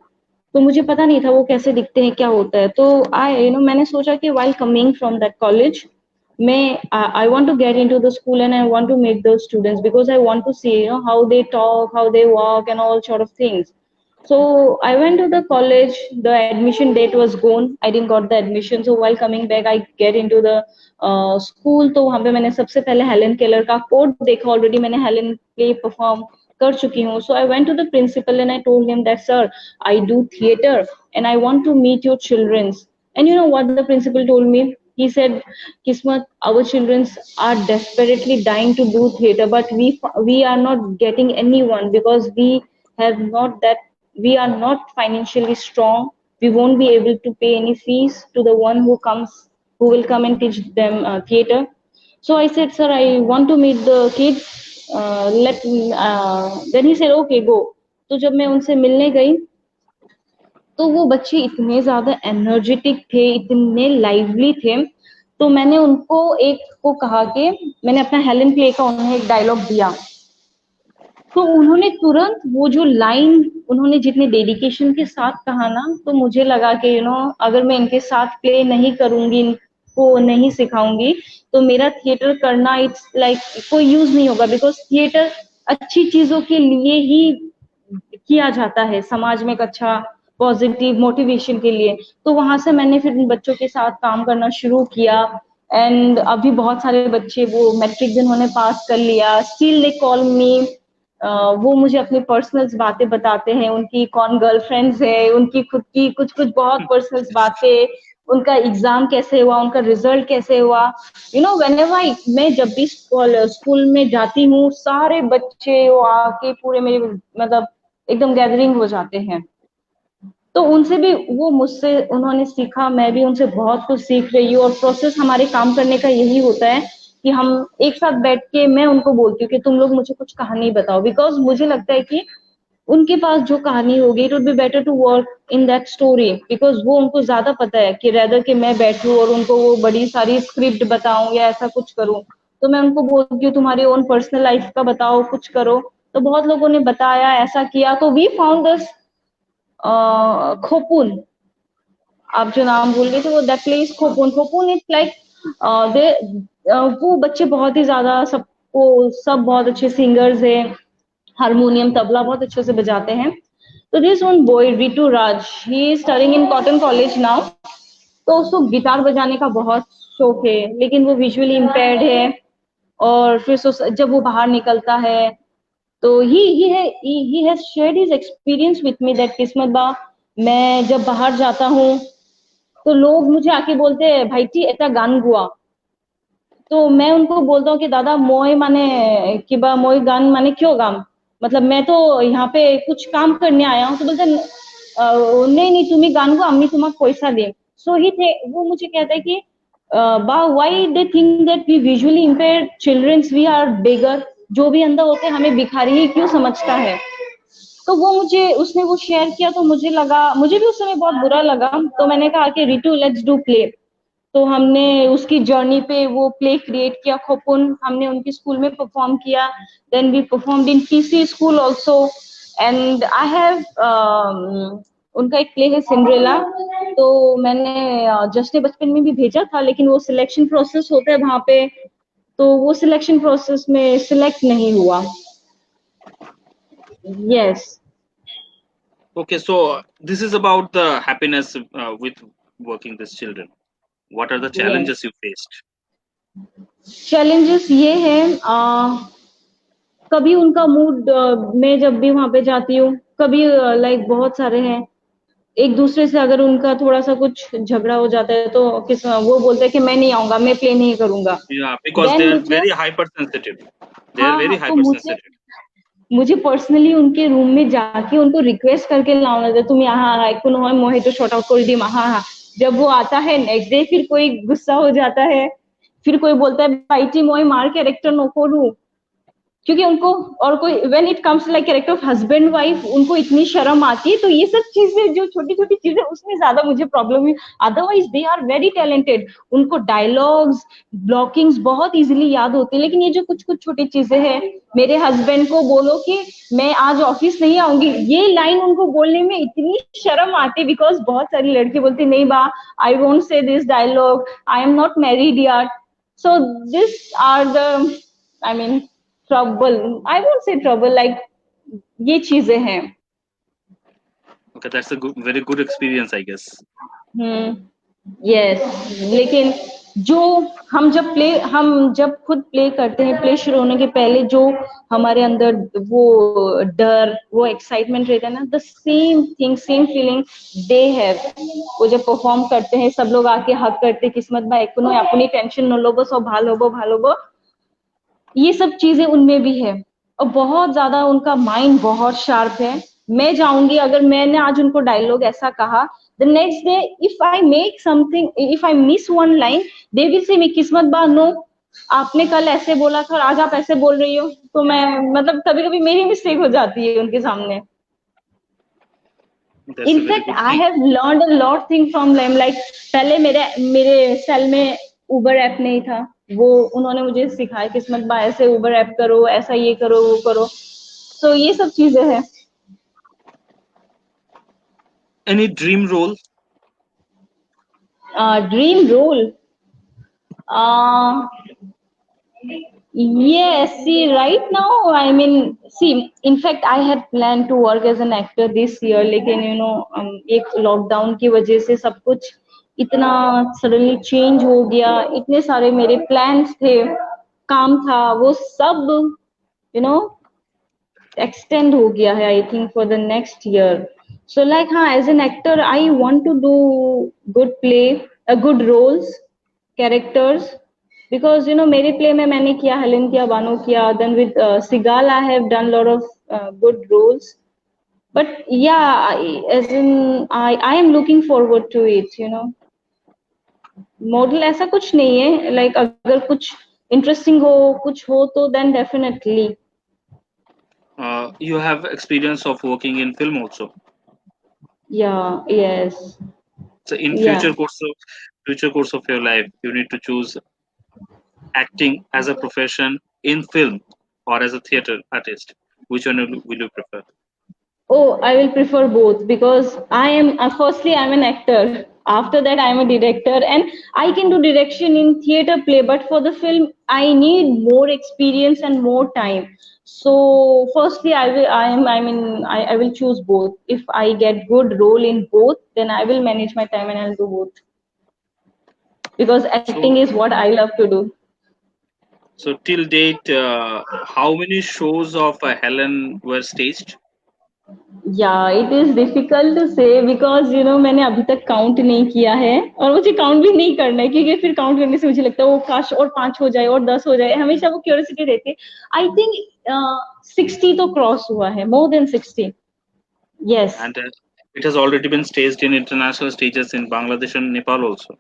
तो मुझे पता नहीं था वो कैसे दिखते हैं, क्या होता है. तो मैंने सोचा कि while coming from that college I want to get into the school and I want to meet those students because I want to see, how they talk, how they walk, and all sort of things. So I went to the college. The admission date was gone. I didn't got the admission. So while coming back, I get into the school. तो वहाँ पे मैंने सबसे पहले Helen Keller का code देखा. Already मैंने Helen play perform कर चुकी हूँ. So I went to the principal and I told him that, sir, I do theater and I want to meet your childrens. And you know what the principal told me? He said, Kismat, our children are desperately dying to do theater, but we are not getting anyone because have not that we are not financially strong. We won't be able to pay any fees to the one who will come and teach them theater. So I said, sir, I want to meet the kids. Then he said, okay, go. तो जब मैं उनसे मिलने गई तो वो बच्चे इतने ज्यादा एनर्जेटिक थे, इतने लाइवली थे. तो मैंने उनको एक को कहा कि मैंने अपना हेलन प्ले का उन्हें एक डायलॉग दिया. तो उन्होंने तुरंत वो जो लाइन उन्होंने जितने डेडिकेशन के साथ कहा ना, तो मुझे लगा कि अगर मैं इनके साथ प्ले नहीं करूंगी, इनको नहीं सिखाऊंगी, तो मेरा थिएटर करना इट्स लाइक कोई यूज नहीं होगा. बिकॉज थिएटर अच्छी चीजों के लिए ही किया जाता है, समाज में एक अच्छा पॉजिटिव मोटिवेशन के लिए. तो वहां से मैंने फिर उन बच्चों के साथ काम करना शुरू किया. एंड अभी बहुत सारे बच्चे वो मैट्रिक जिन्होंने पास कर लिया, स्टिल दे कॉल मी. वो मुझे अपनी पर्सनल बातें बताते हैं, उनकी कौन गर्लफ्रेंड्स है, उनकी खुद की कुछ कुछ बहुत पर्सनल बातें, उनका एग्जाम कैसे हुआ, उनका रिजल्ट कैसे हुआ. व्हेनेवर मैं जब भी स्कूल में जाती हूँ, सारे बच्चे वो आके पूरे मेरे मतलब एकदम गैदरिंग हो जाते हैं. तो उनसे भी वो मुझसे उन्होंने सीखा, मैं भी उनसे बहुत कुछ सीख रही हूँ. और प्रोसेस हमारे काम करने का यही होता है कि हम एक साथ बैठ के मैं उनको बोलती हूँ कि तुम लोग मुझे कुछ कहानी बताओ. बिकॉज मुझे लगता है कि उनके पास जो कहानी होगी, it would be better to work in that story. Because वो उनको ज्यादा पता है कि रेदर कि मैं बैठूं और उनको वो बड़ी सारी स्क्रिप्ट बताऊं या ऐसा कुछ करूं. तो मैं उनको बोलती हूँ तुम्हारी ओन पर्सनल लाइफ का बताओ, कुछ करो. तो बहुत लोगों ने बताया, ऐसा किया. तो वी फाउंड दिस खोपुन. आप जो नाम बोल रहे थे वो दैट प्लेस खोपुन. खोपुन इट्स लाइक दे वो बच्चे बहुत ही ज्यादा सब बहुत अच्छे सिंगर्स हैं, हारमोनियम तबला बहुत अच्छे से बजाते हैं. तो this one boy Ritu Raj, he is studying in cotton college now. तो उसको गिटार बजाने का बहुत शौक है, लेकिन वो विजुअली इम्पेयर्ड है. और फिर जब वो बाहर निकलता है तो he has shared his experience with me that किस्मत बा, मैं जब बाहर जाता हूँ तो लोग मुझे आके बोलते हैं भाईटी एटा गान गुआ. तो मैं उनको बोलता हूँ कि दादा मोय माने कि बा मोय गान माने क्यों गाम, मतलब मैं तो यहाँ पे कुछ काम करने आया हूँ. तो बोलते नहीं नहीं तुम्हें गान गो, अम्मी तुम्हारा पैसा दे. सो ही थे वो मुझे कहता है कि बा why they think that we visually impaired childrens we are beggar. जो भी अंधा होते हैं हमें भिखारी ही क्यों समझता है. तो वो उसने वो शेयर किया. तो मुझे भी उस समय बहुत बुरा लगा. तो मैंने कहा कि रितु लेट्स डू प्ले. तो हमने उसकी जर्नी पे वो प्ले क्रिएट किया खोपुन. हमने उनकी स्कूल में परफॉर्म किया. Then we performed in PC school also. And I have उनका एक प्ले है सिंड्रेला. तो मैंने जश्न बचपन में भी भेजा था, लेकिन वो सिलेक्शन प्रोसेस होता है वहां पे, तो वो सिलेक्शन प्रोसेस में सिलेक्ट नहीं हुआ. Yes. Okay, so this is about the happiness with working with children. What are the challenges you faced? Challenges ये है, कभी उनका मूड, मैं जब भी वहां पे जाती हूँ, कभी लाइक बहुत सारे हैं, एक दूसरे से अगर उनका थोड़ा सा कुछ झगड़ा हो जाता है तो वो बोलते हैं कि मैं नहीं आऊंगा, मैं प्ले नहीं करूंगा. Yeah, because they are very hypersensitive. They are very hypersensitive. मुझे पर्सनली उनके रूम में जाके उनको रिक्वेस्ट करके लाना था, तुम यहाँ आइकुन हो मोहे तो शॉर्ट आउट कर दी. हाँ. जब वो आता है नेक्स्ट डे, फिर कोई गुस्सा हो जाता है, फिर कोई बोलता है पाइटी मोए मार कैरेक्टर नो करूं. क्योंकि उनको और कोई when it comes like character of husband wife, उनको इतनी शर्म आती है. तो ये सब चीजें जो छोटी छोटी चीजें, उसमें ज्यादा मुझे प्रॉब्लम है. Otherwise they are very talented. उनको डायलॉग्स ब्लॉकिंग्स बहुत इजीली याद होती है. लेकिन ये जो कुछ कुछ छोटी चीजें हैं, मेरे हस्बैंड को बोलो कि मैं आज ऑफिस नहीं आऊंगी, ये लाइन उनको बोलने में इतनी शर्म आती. बिकॉज बहुत सारी लड़की बोलती नहीं बा, I won't say this dialogue, I am not married यार. So these are the, I mean, trouble, I won't say trouble, like ये चीजें हैं. Okay, that's a good, very good experience, I guess. Yes. लेकिन जो हम जब खुद play करते हैं, प्ले शुरू होने के पहले जो हमारे अंदर वो डर, वो एक्साइटमेंट रहता है ना, the same thing, same feeling they have. वो जब परफॉर्म करते हैं, सब लोग आके हक करते हैं, किस्मत भाई को अपनी टेंशन न लो, बस भालो बो, ये सब चीजें उनमें भी है. और बहुत ज्यादा उनका माइंड बहुत शार्प है. मैं जाऊंगी, अगर मैंने आज उनको डायलॉग ऐसा कहा, the next day if I make something, if I miss one line, they will say, मैं किस्मत बा नो, आपने कल ऐसे बोला था और आज आप ऐसे बोल रही हो. तो मैं मतलब कभी कभी मेरी मिस्टेक हो जाती है उनके सामने. In fact I have learned a lot thing from them. Like पहले मेरे सेल में उबर ऐप नहीं था, वो उन्होंने मुझे सिखाया, किस्मत बा ऐसे उबर ऐप करो, ऐसा ये करो, वो करो. तो ये सब चीजें हैं. Any dream role? Dream role. Yes, see, right now, I mean, see, in fact, I had planned to work as an actor this year, लेकिन एक लॉकडाउन की वजह से सब कुछ इतना सडनली चेंज हो गया. इतने सारे मेरे प्लान्स थे, काम था, वो सब एक्सटेंड हो गया है, I think for the next year. So like हाँ, as an actor I want to do good play, good roles, characters. Because मेरे प्ले में मैंने किया, हेलेन किया, बानो किया, then with Sigal I have done lot of good roles. But yeah, as in I am looking forward to it. Model ऐसा कुछ नहीं है, like अगर कुछ इंटरेस्टिंग हो, कुछ हो तो then definitely. You have experience of working in film also. Yeah, yes. So in Yeah. future course of your life, you need to choose acting as a profession in film or as a theater artist. Which one will you prefer? Oh, I will prefer both, because I am firstly I'm an actor. After that, I am a director, and I can do direction in theater play. But for the film, I need more experience and more time. So, firstly, I will choose both. If I get good role in both, then I will manage my time and I'll do both. Because acting is what I love to do. So till date, how many shows of Helen were staged? Yeah, it is difficult to say because मैंने अभी तक count नहीं किया है, और मुझे count भी नहीं करना है, क्योंकि फिर काउंट करने से मुझे लगता है वो काश और 5 हो जाए और 10 हो जाए, हमेशा वो क्यूरियोसिटी रहती है. आई थिंक 60 तो क्रॉस हुआ है, more than 60. Yes. And it has already been staged in international stages in Bangladesh and Nepal also.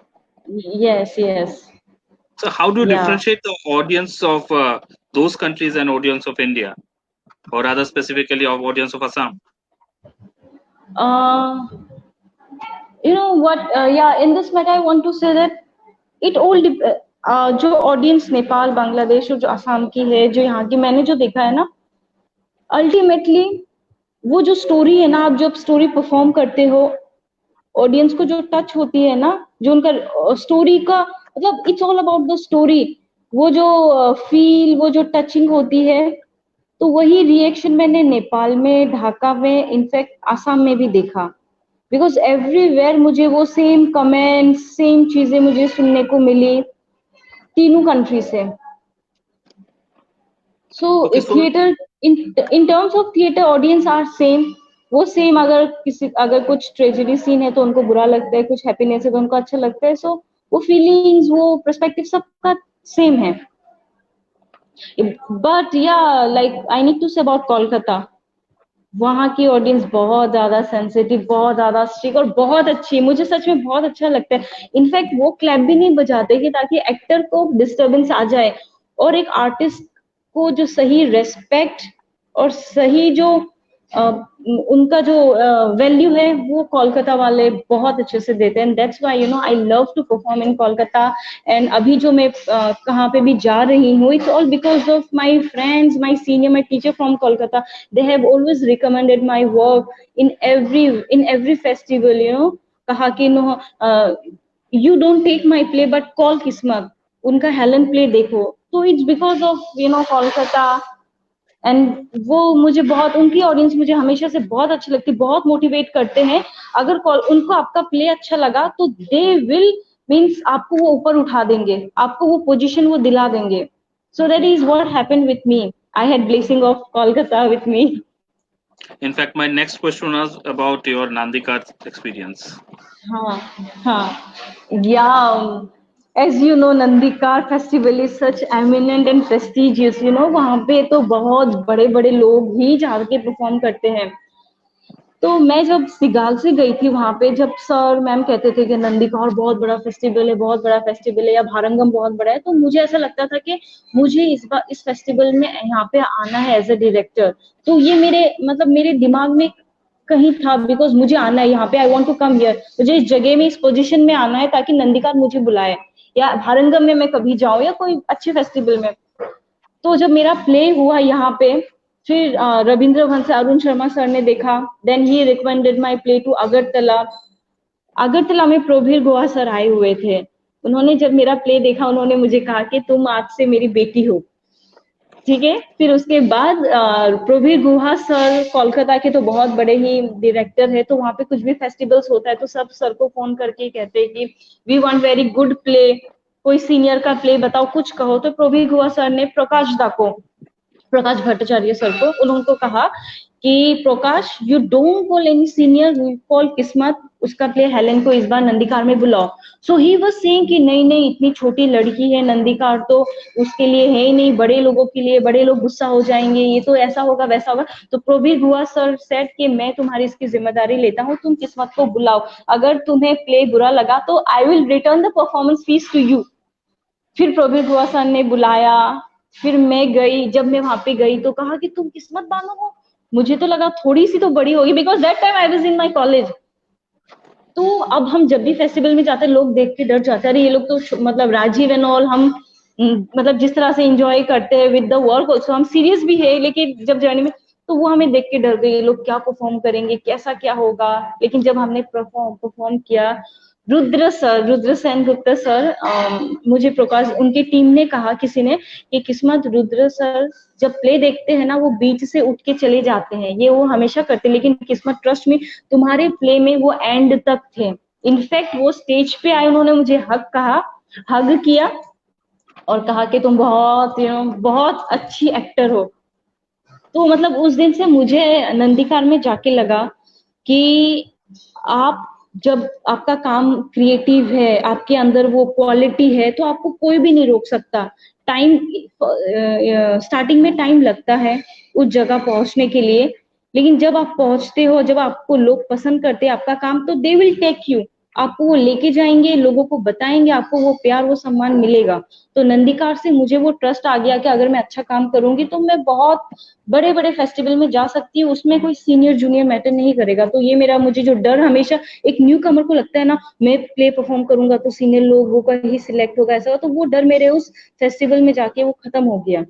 Yes, yes. So how do you differentiate the audience of those countries and audience of India, or rather specifically of audience of Assam? You know what? Yeah, in this matter, I want to say that it all जो audience Nepal, Bangladesh और जो असम की है, जो यहाँ की मैंने जो देखा है ना, अल्टीमेटली वो जो स्टोरी है ना, आप जब स्टोरी परफॉर्म करते हो, ऑडियंस को जो टच होती है ना, जो उनका स्टोरी का मतलब it's all about the story, वो जो फील, वो जो टचिंग होती है, तो वही रिएक्शन मैंने नेपाल में, ढाका में, इनफैक्ट आसाम में भी देखा. बिकॉज एवरीवेयर मुझे वो सेम कमेंट, सेम चीजें मुझे सुनने को मिली तीनों कंट्री से. So theatre, in terms of theatre, audience are same. वो सेम, अगर कुछ ट्रेजेडी सीन है तो उनको बुरा लगता है, कुछ हैप्पीनेस है तो उनको अच्छा लगता है. सो वो फीलिंग्स, वो पर्सपेक्टिव सबका सेम है. But yeah like I need to say about Kolkata, वहां की ऑडियंस बहुत ज्यादा सेंसिटिव, बहुत ज्यादा स्ट्रिक्ट और बहुत अच्छी. मुझे सच में बहुत अच्छा लगता है. इनफैक्ट वो क्लैप भी नहीं बजाते कि ताकि एक्टर को डिस्टरबेंस आ जाए, और एक आर्टिस्ट को जो सही रेस्पेक्ट और सही जो उनका जो वैल्यू है, वो कोलकाता वाले बहुत अच्छे से देते हैं. That's why I love to perform in Kolkata. And अभी जो मैं कहाँ पे भी जा रही हूँ, it's all because of my friends, my senior, my teacher from Kolkata. They have always recommended my work in every festival. कहा कि no, you don't take my play but call किस्मत. उनका हेलन प्ले देखो, तो it's because of Kolkata. And वो मुझे बहुत, उनकी ऑडियंस मुझे हमेशा से बहुत अच्छी लगती, बहुत मोटिवेट करते हैं। अगर उनको आपका प्ले अच्छा लगा तो दे विल मीन्स आपको वो ऊपर उठा देंगे, आपको वो पोजीशन वो दिला देंगे। So that is what happened with me. I had blessing of Kolkata with me. In fact, my next question was about your Nandi card experience. हाँ, हाँ, yeah, as you know, Nandikar festival is such eminent and prestigious, वहाँ पे तो बहुत बड़े बड़े लोग ही जाके परफॉर्म करते हैं। तो मैं जब सिगाल से गई थी वहां पे, जब सर मैम कहते थे कि नंदीकार बहुत बड़ा फेस्टिवल है, बहुत बड़ा फेस्टिवल है, या भारंगम बहुत बड़ा है, तो मुझे ऐसा लगता था कि मुझे इस बार इस फेस्टिवल में यहाँ पे आना है एज ए डायरेक्टर। तो ये मेरे मतलब मेरे दिमाग में कहीं था, बिकॉज मुझे आना है यहाँ पे, I want to come here, मुझे इस जगह में इस पोजिशन में आना है ताकि नंदीकार मुझे बुलाए, या भारंगम में मैं कभी जाऊं या कोई अच्छे फेस्टिवल में। तो जब मेरा प्ले हुआ यहाँ पे, फिर रविंद्र भवन से अरुण शर्मा सर ने देखा, then he recommended my play to Agartala. Agartala में प्रवीर गुहा सर आए हुए थे। उन्होंने जब मेरा प्ले देखा, उन्होंने मुझे कहा कि तुम आज से मेरी बेटी हो। ठीक है, फिर उसके बाद प्रवीर गुहा सर कोलकाता के तो बहुत बड़े ही डायरेक्टर है, तो वहां पे कुछ भी फेस्टिवल्स होता है तो सब सर को फोन करके कहते हैं कि we want very good play, कोई सीनियर का प्ले बताओ, कुछ कहो। तो प्रवीर गुहा सर ने प्रकाश भट्टाचार्य सर को, उनको कहा कि Prakash, you don't call any senior, you call Kismat, उसका प्ले हेलेन को इस बार नंदीकार में बुलाओ। सो ही वाज सेइंग कि नहीं नहीं, इतनी छोटी लड़की है, नंदीकार तो उसके लिए है ही नहीं, बड़े लोगों के लिए, बड़े लोग गुस्सा हो जाएंगे, ये तो ऐसा होगा वैसा होगा। तो प्रवीर गुहा सर सेड कि मैं तुम्हारी इसकी जिम्मेदारी लेता हूँ, तुम किस्मत को बुलाओ, अगर तुम्हें प्ले बुरा लगा तो I will return the performance fee to you. फिर प्रवीर गुहा सर ने बुलाया, फिर मैं गई। जब मैं वहां पे गई तो कहा कि तुम किस्मत बानो हो। मुझे तो लगा थोड़ी सी तो बड़ी होगी, because that time I was in my college. तो अब हम जब भी फेस्टिवल में जाते हैं, लोग देख के डर जाते हैं, अरे ये लोग तो मतलब राजीव एंड ऑल, हम मतलब जिस तरह से एंजॉय करते हैं विद द वर्क ऑल्सो, हम सीरियस भी है, लेकिन जब जर्नी में, तो वो हमें देख के डर गए, ये लोग क्या परफॉर्म करेंगे, कैसा क्या होगा। लेकिन जब हमने परफॉर्म किया, रुद्र सेन गुप्ता सर, मुझे प्रकाश, उनकी टीम ने कहा किसी ने कि किस्मत, रुद्र सर जब प्ले देखते हैं ना, वो बीच से उठ के चले जाते हैं, ये वो हमेशा करते हैं, लेकिन किस्मत ट्रस्ट में, तुम्हारे प्ले में वो एंड तक थे। इनफैक्ट वो स्टेज पे आए, उन्होंने मुझे हग किया और कहा कि तुम बहुत बहुत अच्छी एक्टर हो। तो मतलब उस दिन से मुझे नंदीकार में जाके लगा कि आप, जब आपका काम क्रिएटिव है, आपके अंदर वो क्वालिटी है, तो आपको कोई भी नहीं रोक सकता। टाइम, स्टार्टिंग में टाइम लगता है उस जगह पहुंचने के लिए, लेकिन जब आप पहुंचते हो, जब आपको लोग पसंद करते हैं आपका काम, तो दे विल टेक यू, आपको वो लेके जाएंगे, लोगों को बताएंगे, आपको वो प्यार वो सम्मान मिलेगा। तो नंदीकार से मुझे वो ट्रस्ट आ गया कि अगर मैं अच्छा काम करूंगी तो मैं बहुत बड़े बड़े फेस्टिवल में जा सकती हूँ, उसमें कोई सीनियर जूनियर मैटर नहीं करेगा। तो ये मेरा, मुझे जो डर हमेशा एक न्यू कमर को लगता है ना, मैं प्ले परफॉर्म करूंगा तो सीनियर लोगों का ही सिलेक्ट होगा, ऐसा, तो वो डर मेरे उस फेस्टिवल में जाके वो खत्म हो गया।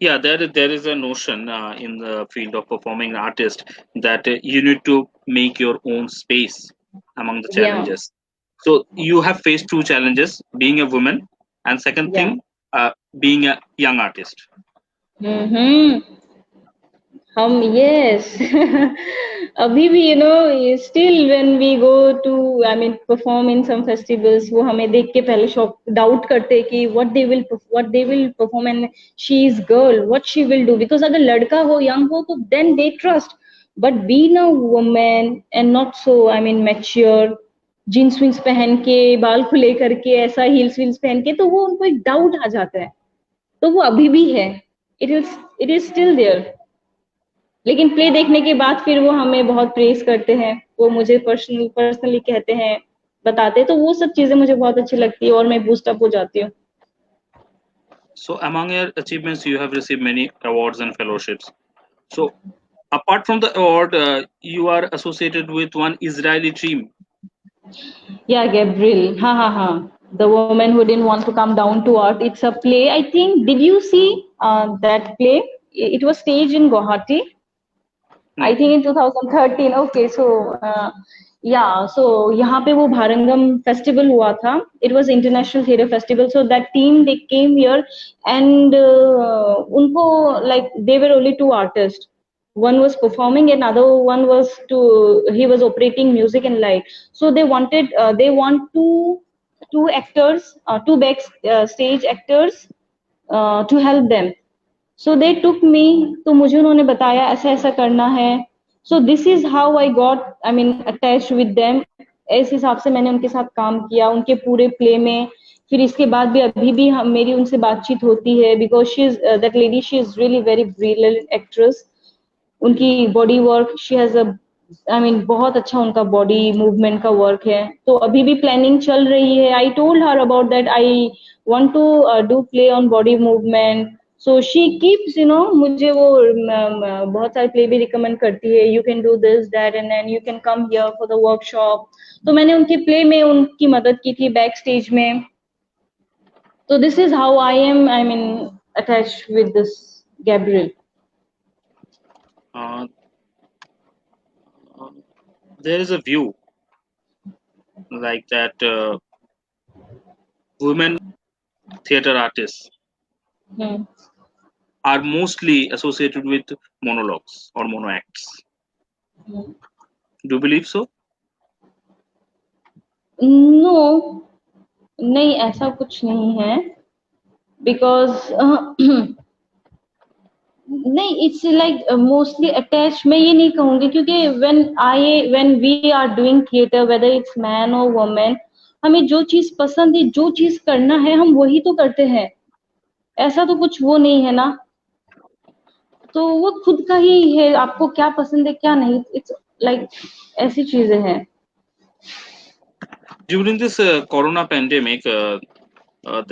Yeah, there is a notion in the field of performing artist that you need to make your own space among the Yeah, challenges. So you have faced two challenges: being a woman, and second yeah. thing, being a young artist. हम्म, हम, yes. अभी भी still when we go to, I mean perform in some festivals, वो हमें देख के पहले shock doubt करते हैं कि what they will perform, and she is girl, what she will do, because अगर लड़का हो, यंग हो, तो then they trust. But being a woman and not so, I mean mature, jeans विन्स पहन के, बाल खुले करके, ऐसा हील्स वील्स पहन के, तो वो उनको एक डाउट आ जाता है। तो वो अभी भी है, इट इज स्टिल देयर। लेकिन प्ले देखने के बाद फिर वो हमें बहुत प्रेज करते हैं, वो मुझे पर्सनली कहते हैं, बताते हैं, तो वो सब चीजें मुझे बहुत अच्छी लगती है और मैं बूस्ट अप हो जाती हूँ। So among your achievements, you have received many awards and fellowships. So apart from the award, you are associated with one Israeli team. Yeah, Gabriel, हाँ, the woman who didn't want to come down to earth, it's a play, I think, did you see that play? It was staged in Guwahati, I No. think in 2013. Okay, so Yeah, so यहाँ पे वो Bharangam festival हुआ था. It was international theater festival. So that team they came here and उनको like they were only two artists. One was performing, and other one was he was operating music and light. So they want two actors, two back stage actors to help them. So they took me. तो मुझे उन्होंने बताया ऐसा ऐसा करना है. So this is how I got, I mean, attached with them. इस हिसाब से मैंने उनके साथ काम किया उनके पूरे प्ले में. फिर इसके बाद भी अभी भी मेरी उनसे बातचीत होती है, because she is that lady, she is really very brilliant actress. उनकी body work, she has a, I mean, बहुत अच्छा उनका बॉडी मूवमेंट का वर्क है. तो अभी भी प्लानिंग चल रही है. I told her about that I want to do play on body movement. So she keeps, you know, मुझे वो बहुत सारे प्ले भी रिकमेंड करती है. You can do this that and then you can come here for the workshop. तो मैंने उनके प्ले में उनकी मदद की थी बैक स्टेज में. तो this is how I am, I mean, attached with this Gabriel. Uh, there is a view like that women theater artists are mostly associated with monologues or mono acts. Do you believe so? No, नहीं, ऐसा कुछ नहीं है. Because नहीं, it's like mostly attach मैं ये नहीं कहूंगी, क्योंकि when we are doing theatre, whether it's man और वुमेन, हमें जो चीज पसंद है, जो चीज करना है, हम वही तो करते हैं. ऐसा तो कुछ वो नहीं है ना. तो वो खुद का ही है, आपको क्या पसंद है क्या नहीं. इट्स लाइक ऐसी चीजें हैं. During this corona pandemic,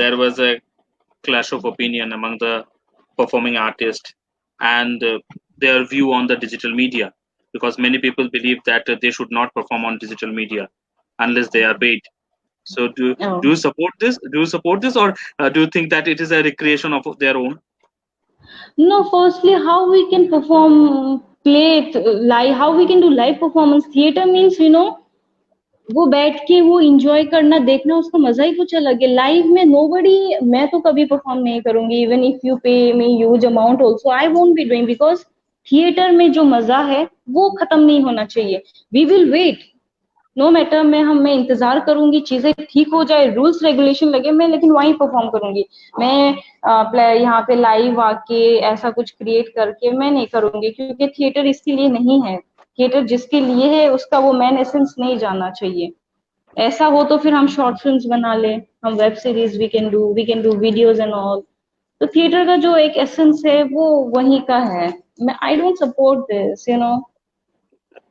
there was a clash of opinion among the performing artists and their view on the digital media, because many people believe that they should not perform on digital media unless they are paid. So do you support this? Do you support this, or do you think that it is a recreation of their own? No, firstly, how we can perform play live, how we can do live performance. Theater means, you know, वो बैठ के वो enjoy करना, देखना, उसका मजा ही कुछ अलग है. लाइव में नोबडी, मैं तो कभी परफॉर्म नहीं करूंगी. Even if you pay me huge amount also, I won't be doing, because theatre में जो मजा है वो खत्म नहीं होना चाहिए. We will wait, no matter. मैं इंतजार करूंगी चीजें ठीक हो जाए, रूल्स रेगुलेशन लगे, मैं लेकिन वहीं परफॉर्म करूंगी. मैं यहाँ पे लाइव आके ऐसा कुछ क्रिएट करके मैं नहीं करूंगी, क्योंकि थिएटर इसके लिए नहीं है. थिएटर जिसके लिए है उसका वो मेन एसेंस नहीं जानना चाहिए. ऐसा हो तो फिर हम शॉर्ट फिल्म्स बना ले, हम web series, we can do videos and all. तो थिएटर का जो एक एसेंस है वो वहीं का है. मैं I don't support this, you know.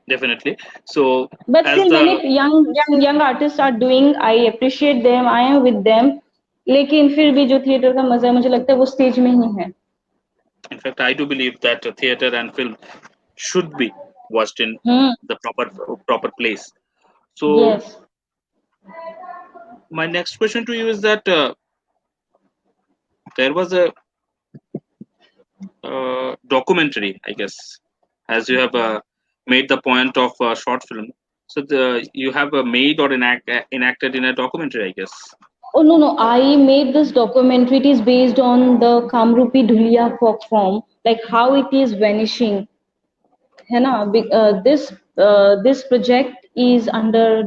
Definitely. So But as still, many the young artists are doing. I appreciate them. I am with them. लेकिन फिर भी जो थिएटर का मजा है, मुझे लगता है वो स्टेज में ही है. in fact, I do believe that theater and film should be watched in the proper place. So Yes. my next question to you is that there was a documentary, I guess, as you have made the point of short film. So you have made or enacted in a documentary, I guess. Oh no, I made this documentary. It is based on the Kamrupi Dhulia folk form, like how it is vanishing. है ना. This project is under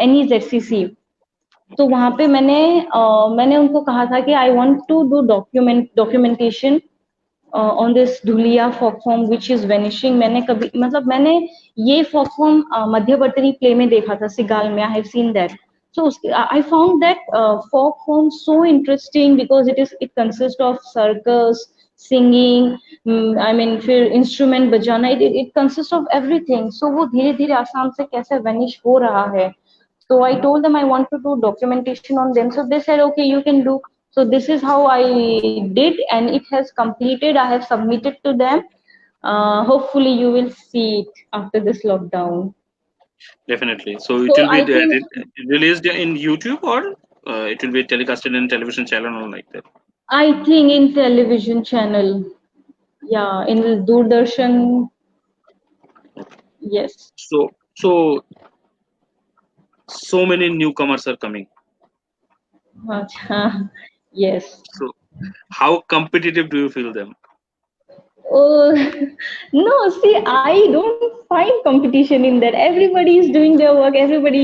NEZCC. तो वहां पे मैंने उनको कहा था कि I want to do documentation on this Dhulia folk form which is vanishing. मैंने ये फोक फॉर्म मध्यवर्ती प्ले में देखा था, सिगाल में. आई have seen that. So I found that folk form so interesting because it consists of circus, singing, I mean फिर instrument बजाना, it consists of everything. So वो धीरे धीरे आसाम से कैसे vanish हो रहा है. So I told them I want to do documentation on them. So they said, okay, you can do. So this is how I did, and it has completed. I have submitted to them. Hopefully, you will see it after this lockdown. Definitely. So it So will be I think released in YouTube, or it will be telecasted in television channel or like that. in television channel, yeah, in Doordarshan, yes. So so many newcomers are coming. Acha. Yes. So how competitive do you feel them? Oh, no, see, I don't find competition in that. Everybody is doing their work. Everybody,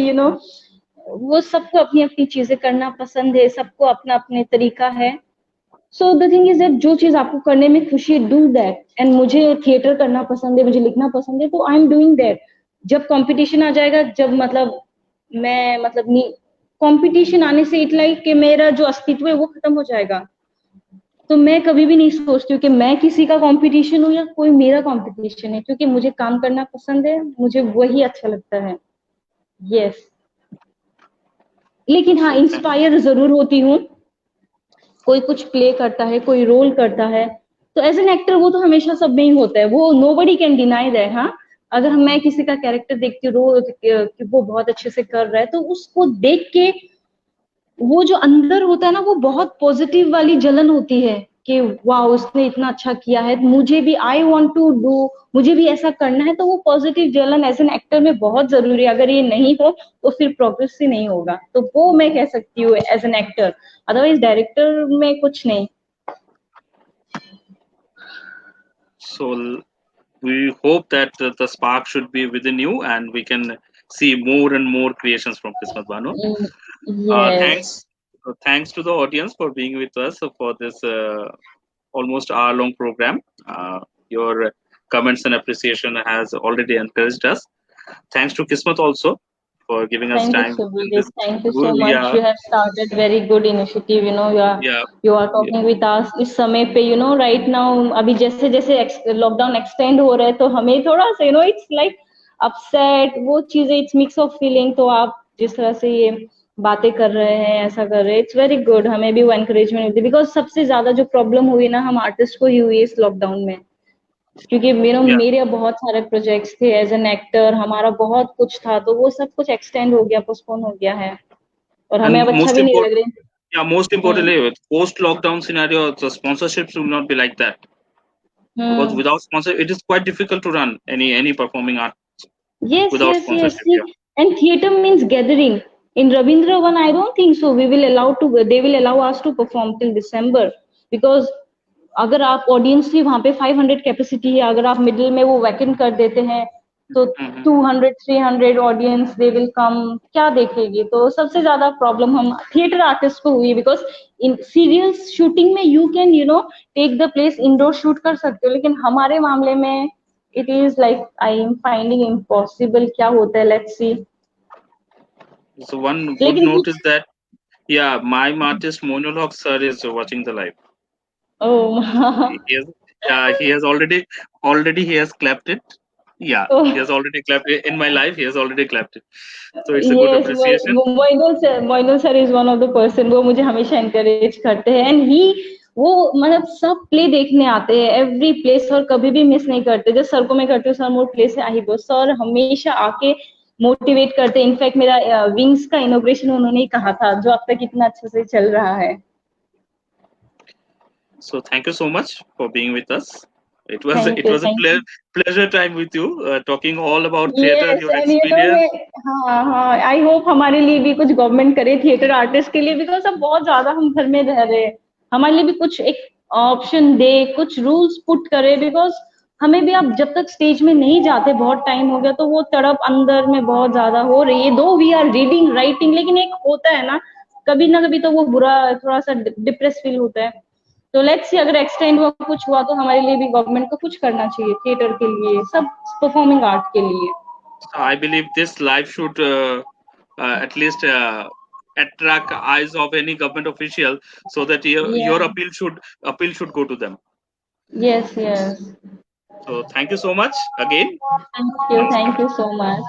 वो सबको अपनी अपनी चीजें करना पसंद है, सबको अपना अपने तरीका है. So the thing is that जो चीज आपको करने में खुशी है, डू दैट. एंड मुझे थिएटर करना पसंद है, मुझे लिखना पसंद है, तो आई एम डूइंग दैट. जब कंपटीशन आ जाएगा, जब मतलब मैं मतलब कंपटीशन आने से इट लाइक कि मेरा जो अस्तित्व है वो खत्म हो जाएगा. तो मैं कभी भी नहीं सोचती हूँ कि मैं किसी का कंपटीशन हूँ या कोई मेरा कंपटीशन है, क्योंकि मुझे काम करना पसंद है, मुझे वही अच्छा लगता है. यस. लेकिन हाँ, So इंस्पायर जरूर होती हूँ. कोई कुछ प्ले करता है, कोई रोल करता है, तो एज एन एक्टर वो तो हमेशा सब में ही होता है, वो नोबडी कैन डिनाई दैट. हाँ, अगर मैं किसी का कैरेक्टर देखती हूँ कि वो बहुत अच्छे से कर रहा है, तो उसको देख के वो जो अंदर होता है ना, वो बहुत पॉजिटिव वाली जलन होती है कि वाह, उसने इतना अच्छा किया है, मुझे भी आई वांट टू डू, मुझे भी ऐसा करना है. तो वो पॉजिटिव जलन एज एन एक्टर में बहुत जरूरी है. अगर ये नहीं हो तो फिर प्रोग्रेस ही नहीं होगा. तो वो मैं कह सकती हूँ as an actor. Otherwise director में कुछ नहीं. so we hope that the spark should be within you and we can see more and more creations from Kismet Banu. Yes. Thanks to the audience for being with us for this almost hour-long program. Your comments and appreciation has already encouraged us. Thanks to Kismet also for giving us Thank you, time in Subhajit. this. Thank you so much. Yeah, You have started very good initiative. yeah, You are yeah. talking with us इस समय पे, right now. अभी जैसे जैसे lockdown extend हो रहा है, तो हमें थोड़ा सा इट्स लाइक अपसेट, वो चीजें, इट्स मिक्स ऑफ फीलिंग. तो आप जिस तरह से ये बातें कर रहे हैं, ऐसा कर रहे हैं, इट्स वेरी गुड. हमें भी वो एनकरेजमेंट मिलती है, बिकॉज सबसे ज्यादा जो प्रॉब्लम हुई ना, हम आर्टिस्ट को ही हुई है इस लॉकडाउन में. क्योंकि Yeah. मेरे बहुत सारे प्रोजेक्ट्स थे एज एन एक्टर, हमारा बहुत कुछ था, तो वो सब कुछ एक्सटेंड हो गया, पोस्टपोन हो गया है, और हमें And अब अच्छा most भी नहीं important, लग रहा. yeah, most importantly, with post-lockdown scenario, the sponsorships will not be like that because hmm. without sponsor, it is quite difficult to run any performing art Yes, without yes, yes. sponsorship. See, Yeah. and theater means gathering. In Rabindra one, I don't think so. They will allow us to perform till December, because अगर आप audience भी वहां पे 500 capacity है, अगर आप middle में वो वैकेंट कर देते हैं, तो Mhm. 200 300 audience they will come, क्या देखेगी. तो सबसे ज्यादा प्रॉब्लम हम थिएटर आर्टिस्ट को हुई, बिकॉज इन सीरियल्स शूटिंग में you can take the place, indoor shoot कर सकते हो, लेकिन हमारे मामले में it is like I am finding impossible. क्या होता है, let's see. So one good लेकिन note कुछ. is that yeah, my artist monologue sir is watching the live. Oh. He has, yeah, he has already he has clapped it. Yeah, he Oh. has already clapped it in my life. He has already clapped it. So it's a good Yes, appreciation. Moinul sir is one of the person, वो मुझे हमेशा encourage करते हैं. And वो मतलब सब play देखने आते हैं, एवरी प्ले. सर कभी भी मिस नहीं करते. जब सर को मैं करती हूँ, सर मोर प्ले से आई, सर हमेशा आके मोटिवेट करते हैं. इनफैक्ट मेरा विंग्स का इनोग्रेशन उन्होंने ही कहा था, जो अब तक इतना अच्छे से चल रहा है. So thank you so much for being with us. Thank It you, was a thank you. pleasure time with you, talking all about theater, yes, your and experience. हाँ हाँ, आई होप हमारे लिए भी कुछ गवर्नमेंट करे theatre artist के लिए, because अब बहुत ज्यादा हम घर में रह रहे हैं. हमारे लिए भी कुछ एक ऑप्शन दे, कुछ रूल्स पुट करे, बिकॉज हमें भी अब जब तक स्टेज में नहीं जाते, बहुत टाइम हो गया, तो वो तड़प अंदर में बहुत ज्यादा हो रही है. दो वी आर रीडिंग राइटिंग, लेकिन एक होता है ना कभी तो वो बुरा, थोड़ा सा डिप्रेस फील होता है. तो लेट्स सी, अगर एक्सटेंड हुआ, कुछ हुआ, तो हमारे लिए भी गवर्नमेंट को कुछ करना चाहिए थिएटर के लिए, सब परफॉर्मिंग आर्ट के लिए. I believe this live should at least attract eyes of any government official, so that your Yeah. appeal should go to them. Yes, yes. So thank you so much again. Thank Namaskar. you so much.